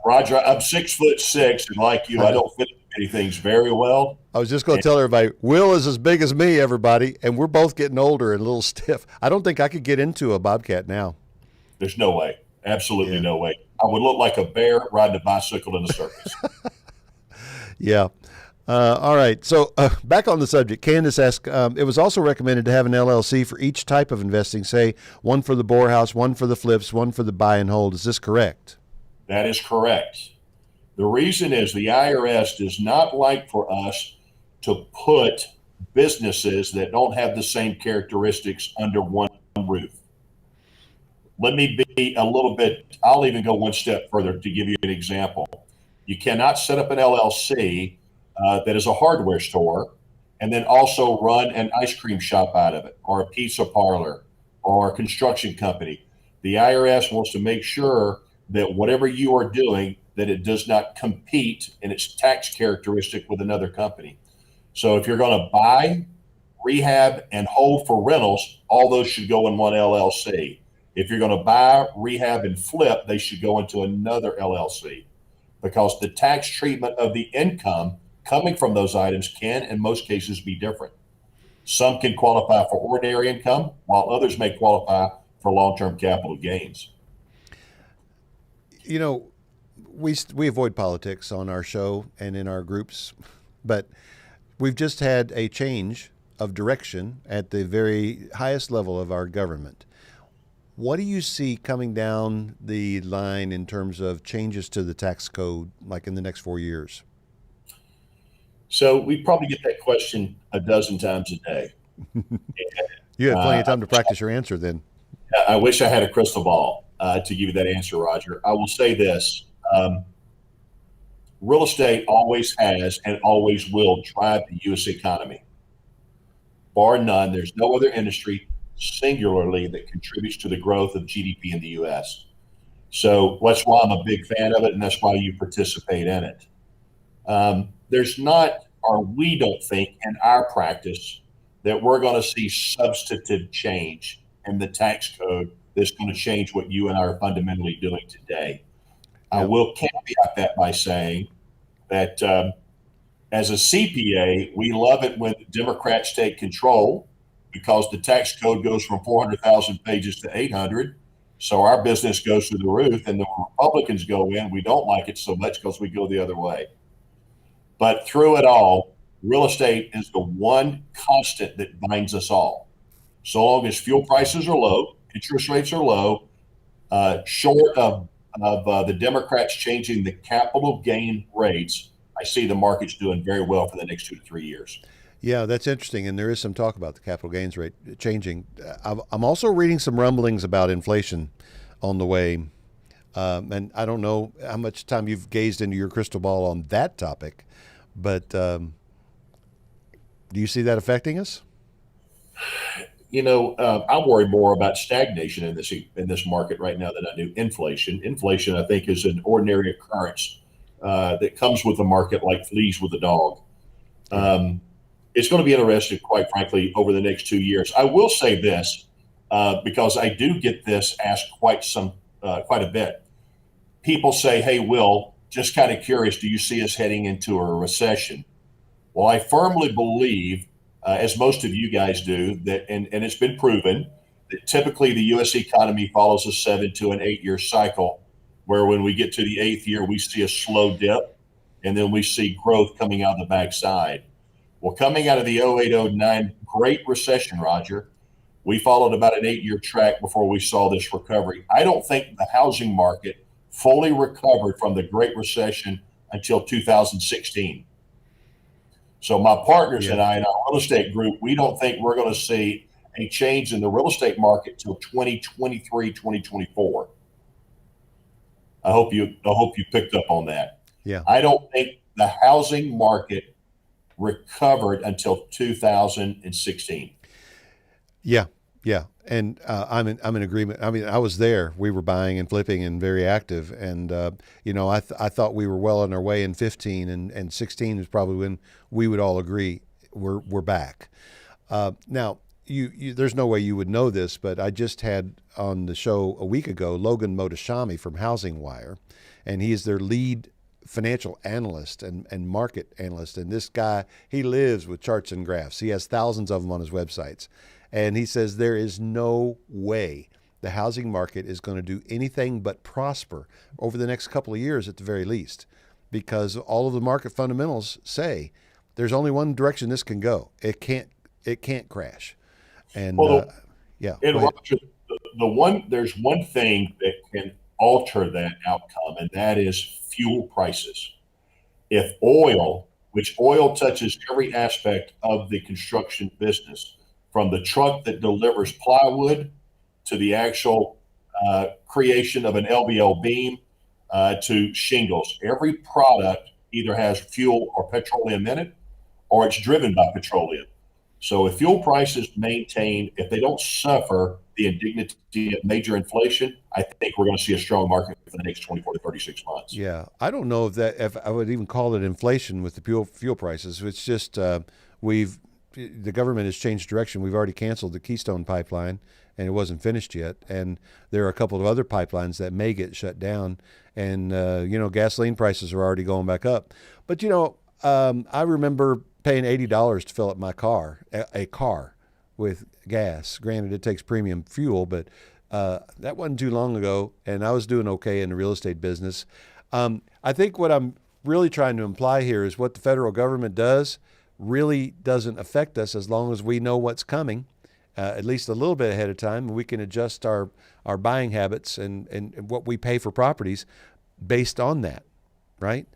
Roger, I'm 6'6", and like you, I don't fit many things very well. I was just going to tell everybody, Will is as big as me, everybody, and we're both getting older and a little stiff. I don't think I could get into a Bobcat now. There's no way. Absolutely no way. I would look like a bear riding a bicycle in a circus. Yeah. All right. So back on the subject, Candace asked, it was also recommended to have an LLC for each type of investing, say one for the bore house, one for the flips, one for the buy and hold. Is this correct? That is correct. The reason is the IRS does not like for us to put businesses that don't have the same characteristics under one roof. Let me be a little bit, I'll even go one step further to give you an example. You cannot set up an LLC that is a hardware store and then also run an ice cream shop out of it, or a pizza parlor, or a construction company. The IRS wants to make sure that whatever you are doing, that it does not compete in its tax characteristic with another company. So if you're going to buy, rehab, and hold for rentals, all those should go in one LLC. If you're going to buy, rehab, and flip, they should go into another LLC, because the tax treatment of the income coming from those items can, in most cases, be different. Some can qualify for ordinary income, while others may qualify for long-term capital gains. You know, we avoid politics on our show and in our groups, but we've just had a change of direction at the very highest level of our government. What do you see coming down the line in terms of changes to the tax code, like in the next 4 years? So we probably get that question a dozen times a day. You had plenty of time to practice your answer then. I wish I had a crystal ball to give you that answer, Roger. I will say this. Real estate always has and always will drive the U.S. economy. Bar none, there's no other industry singularly that contributes to the growth of GDP in the U.S. So that's why I'm a big fan of it, and that's why you participate in it. There's not, or we don't think in our practice, that we're going to see substantive change in the tax code that's going to change what you and I are fundamentally doing today. I will caveat that by saying that as a CPA, we love it when Democrats take control, because the tax code goes from 400,000 pages to 800. So our business goes through the roof, and the Republicans go in. We don't like it so much because we go the other way. But through it all, real estate is the one constant that binds us all. So long as fuel prices are low, interest rates are low, short of the Democrats changing the capital gain rates, I see the market's doing very well for the next 2 to 3 years. Yeah, that's interesting, and there is some talk about the capital gains rate changing. I'm also reading some rumblings about inflation on the way, and I don't know how much time you've gazed into your crystal ball on that topic, but do you see that affecting us? You know, I worry more about stagnation in this market right now than I do inflation. Inflation, I think, is an ordinary occurrence that comes with the market like fleas with a dog. It's going to be interesting, quite frankly, over the next 2 years. I will say this, because I do get this asked quite a bit. People say, "Hey, Will, just kind of curious, do you see us heading into a recession?" Well, I firmly believe, as most of you guys do, that, and it's been proven, that typically the U.S. economy follows a 7 to an 8 year cycle, where when we get to the 8th year, we see a slow dip, and then we see growth coming out the backside. Well, coming out of the 08-09 Great Recession, Roger, we followed about an 8 year track before we saw this recovery. I don't think the housing market fully recovered from the Great Recession until 2016. So my partners Yeah. and I in our real estate group, we don't think we're going to see a change in the real estate market till 2023, 2024. I hope you picked up on that. Yeah. I don't think the housing market recovered until 2016. Yeah, yeah, and I'm in agreement. I mean, I was there. We were buying and flipping and very active, and I thought we were well on our way in 15, and 16 is probably when we would all agree we're back. Now, there's no way you would know this, but I just had on the show a week ago Logan Mohtashami from Housing Wire, and he is their lead financial analyst and market analyst. And this guy, he lives with charts and graphs. He has thousands of them on his websites. And he says there is no way the housing market is going to do anything but prosper over the next couple of years at the very least, because all of the market fundamentals say there's only one direction this can go. It can't crash. And Well, yeah, and go ahead. Roger, there's one thing that can alter that outcome, and that is fuel prices. If oil, which oil touches every aspect of the construction business, from the truck that delivers plywood to the actual creation of an LVL beam to shingles, every product either has fuel or petroleum in it, or it's driven by petroleum. So if fuel prices maintain, if they don't suffer the indignity of major inflation, I think we're going to see a strong market for the next 24 to 36 months. Yeah, I don't know if I would even call it inflation with the fuel prices. It's just we've the government has changed direction. We've already canceled the Keystone pipeline, and it wasn't finished yet. And there are a couple of other pipelines that may get shut down. And gasoline prices are already going back up. But I remember paying $80 to fill up my car, a car with gas. Granted, it takes premium fuel, but that wasn't too long ago, and I was doing okay in the real estate business. I think what I'm really trying to imply here is what the federal government does really doesn't affect us as long as we know what's coming, at least a little bit ahead of time, and we can adjust our buying habits and what we pay for properties based on that, right?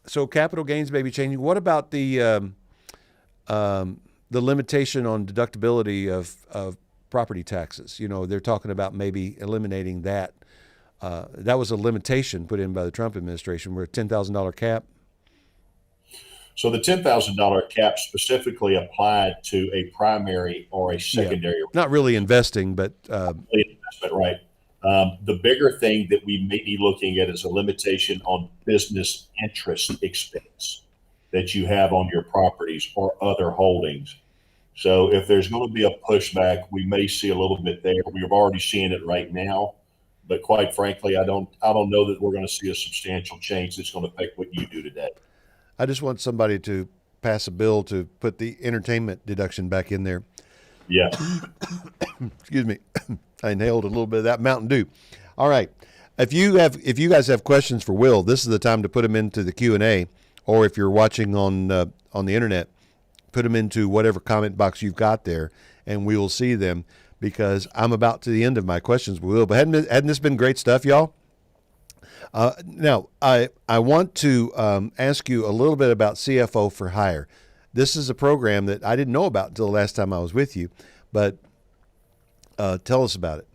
So capital gains may be changing. What about the limitation on deductibility of property taxes? They're talking about maybe eliminating that. That was a limitation put in by the Trump administration, where a $10,000 cap. So the $10,000 cap specifically applied to a primary or a secondary. Not really investing, but investment, right? The bigger thing that we may be looking at is a limitation on business interest expense that you have on your properties or other holdings. So if there's going to be a pushback, we may see a little bit there. We're already seeing it right now, but quite frankly, I don't know that we're going to see a substantial change that's going to affect what you do today. I just want somebody to pass a bill to put the entertainment deduction back in there. Yeah. Excuse me. I inhaled a little bit of that Mountain Dew. All right. If you guys have questions for Will, this is the time to put them into the Q&A, or if you're watching on the internet, put them into whatever comment box you've got there, and we will see them, because I'm about to the end of my questions with Will. But hadn't this been great stuff, y'all? Now, I want to ask you a little bit about CFO for Hire. This is a program that I didn't know about until the last time I was with you, but tell us about it.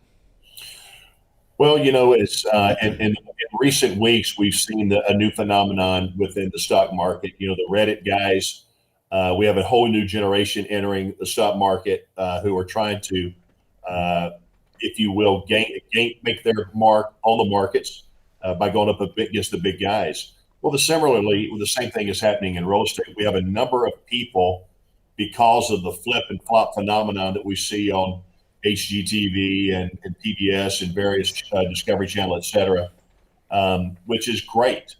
Well, it's in recent weeks, we've seen a new phenomenon within the stock market. The Reddit guys, we have a whole new generation entering the stock market who are trying to, if you will, make their mark on the markets by going up against the big guys. Well, similarly, the same thing is happening in real estate. We have a number of people, because of the flip and flop phenomenon that we see on HGTV and PBS and various Discovery Channel, et cetera, which is great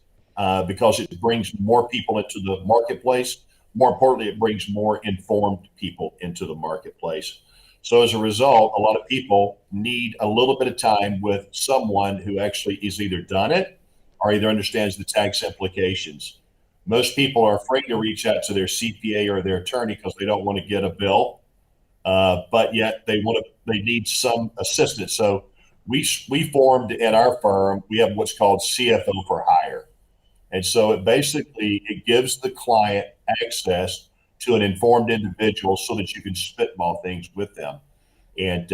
because it brings more people into the marketplace. More importantly, it brings more informed people into the marketplace. So as a result, a lot of people need a little bit of time with someone who actually is either done it or either understands the tax implications. Most people are afraid to reach out to their CPA or their attorney because they don't want to get a bill, but yet they need some assistance. So we formed in our firm, we have what's called CFO for Hire. And so it gives the client access to an informed individual so that you can spitball things with them. And,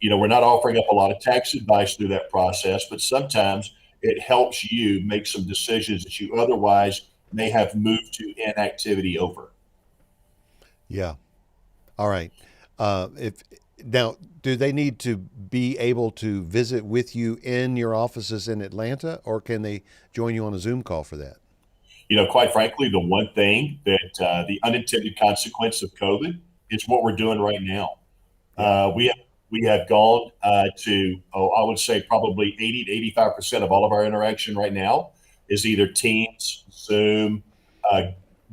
we're not offering up a lot of tax advice through that process, but sometimes it helps you make some decisions that you otherwise may have moved to inactivity over. Yeah. All right. If now, do they need to be able to visit with you in your offices in Atlanta, or can they join you on a Zoom call for that? Quite frankly, the one thing that the unintended consequence of COVID is what we're doing right now. We have gone to, I would say probably 80 to 85% of all of our interaction right now is either Teams, Zoom,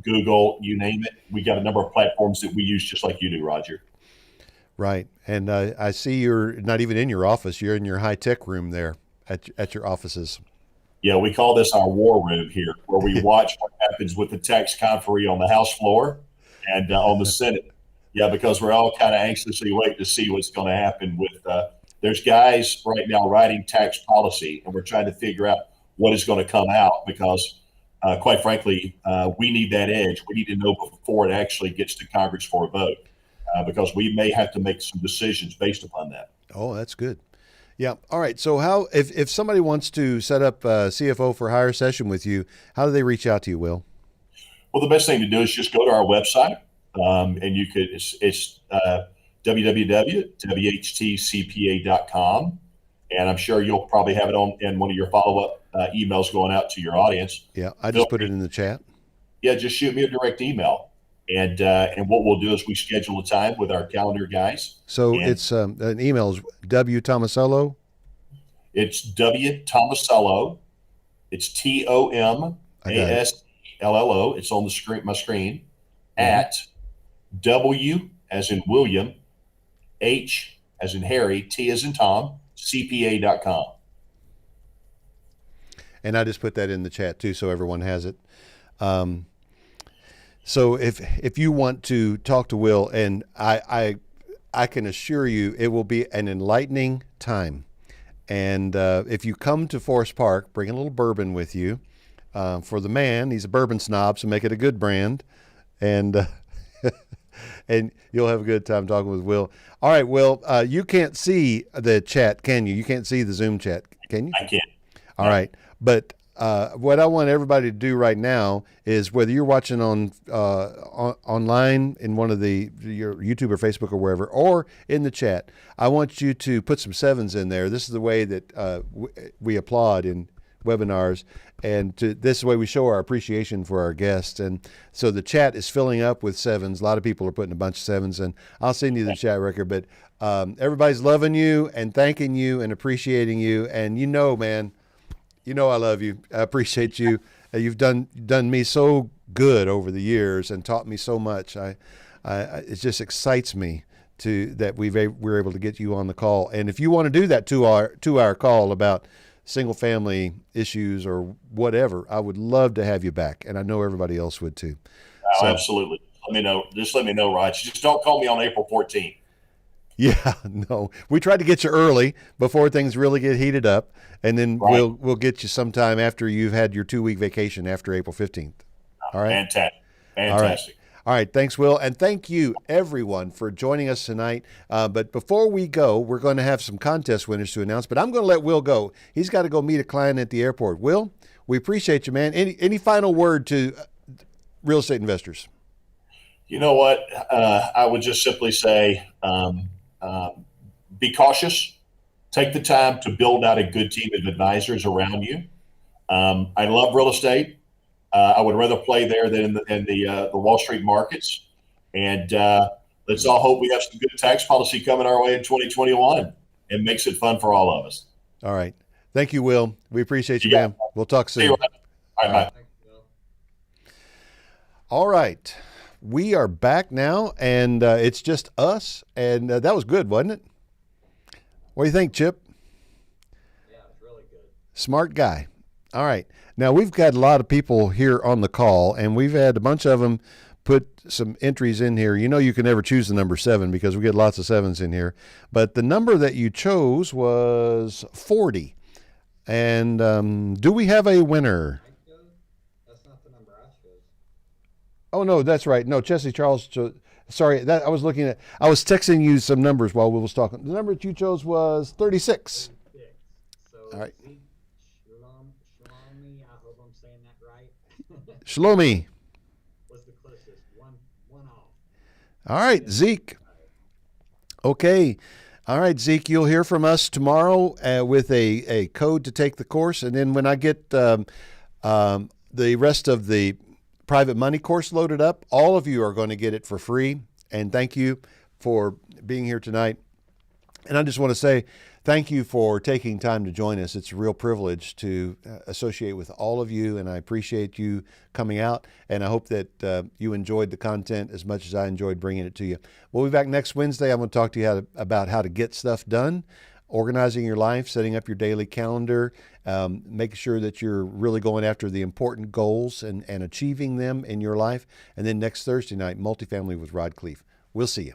Google, you name it. We got a number of platforms that we use just like you do, Roger. Right. And I see you're not even in your office. You're in your high tech room there at your offices. Yeah, we call this our war room here, where we watch what happens with the tax conferee on the House floor and on the Senate. Yeah, because we're all kind of anxiously waiting to see what's going to happen with. There's guys right now writing tax policy, and we're trying to figure out what is going to come out because, quite frankly, we need that edge. We need to know before it actually gets to Congress for a vote, because we may have to make some decisions based upon that. Oh, that's good. Yeah. All right. So how, if somebody wants to set up a CFO for hire session with you, how do they reach out to you, Will? Well, the best thing to do is just go to our website, and you could, it's www.whtcpa.com. And I'm sure you'll probably have it in one of your follow-up emails going out to your audience. Yeah. I just put it in the chat. Yeah. Just shoot me a direct email. And what we'll do is we schedule a time with our calendar guys. So it's an email is W Tomasello. It's W Tomasello. It's TOMASELLO. It's on the screen, my screen. At W as in William, H as in Harry, T as in Tom, CPA.com. And I just put that in the chat too, so everyone has it. So if you want to talk to Will, and I can assure you it will be an enlightening time. And if you come to Forest Park, bring a little bourbon with you. For the man, he's a bourbon snob, so make it a good brand. And and you'll have a good time talking with Will. All right, Will, you can't see the chat, can you? You can't see the Zoom chat, can you? I can. All right. But what I want everybody to do right now is, whether you're watching online in one of your YouTube or Facebook or wherever, or in the chat, I want you to put some sevens in there. This is the way that we applaud in webinars, and this is the way we show our appreciation for our guests. And so the chat is filling up with sevens. A lot of people are putting a bunch of sevens, and I'll send you the chat record. But everybody's loving you and thanking you and appreciating you. And man, I love you. I appreciate you. You've done me so good over the years and taught me so much. It just excites me that we're able to get you on the call. And if you want to do that 2-hour call about single family issues or whatever, I would love to have you back. And I know everybody else would too. Oh, absolutely. Let me know. Just let me know, Raj. Just don't call me on April 14th. Yeah, no. We tried to get you early before things really get heated up, and then we'll get you sometime after you've had your 2-week vacation after April 15th. All right. Fantastic. All right. Thanks, Will. And thank you, everyone, for joining us tonight. But before we go, we're going to have some contest winners to announce, but I'm going to let Will go. He's got to go meet a client at the airport. Will, we appreciate you, man. Any final word to real estate investors? You know what? I would just simply say, be cautious. Take the time to build out a good team of advisors around you. I love real estate. I would rather play there than in the Wall Street markets. And let's all hope we have some good tax policy coming our way in 2021 and makes it fun for all of us. All right. Thank you, Will. We appreciate you, man. We'll talk soon. All right. All right. We are back now, and it's just us. And that was good, wasn't it? What do you think, Chip? Yeah, it's really good. Smart guy. All right. Now, we've got a lot of people here on the call, and we've had a bunch of them put some entries in here. You can never choose the number 7 because we get lots of 7s in here. But the number that you chose was 40. And do we have a winner? I chose Oh no, that's right. No, Chesley Charles. Sorry, that I was looking at. I was texting you some numbers while we was talking. The number that you chose was 36. 36. So All right, Zeke Shlomi, I hope I'm saying that right, Shlomi. was the closest. One off. All right, Zeke. Okay. All right, Zeke, you'll hear from us tomorrow with a code to take the course. And then when I get the rest of the private money course loaded up, all of you are going to get it for free. And thank you for being here tonight. And I just want to say thank you for taking time to join us. It's a real privilege to associate with all of you, and I appreciate you coming out. And I hope that you enjoyed the content as much as I enjoyed bringing it to you. We'll be back next Wednesday. I'm going to talk to you about how to get stuff done, organizing your life, setting up your daily calendar, making sure that you're really going after the important goals and achieving them in your life. And then next Thursday night, Multifamily with Rod Cleef. We'll see you.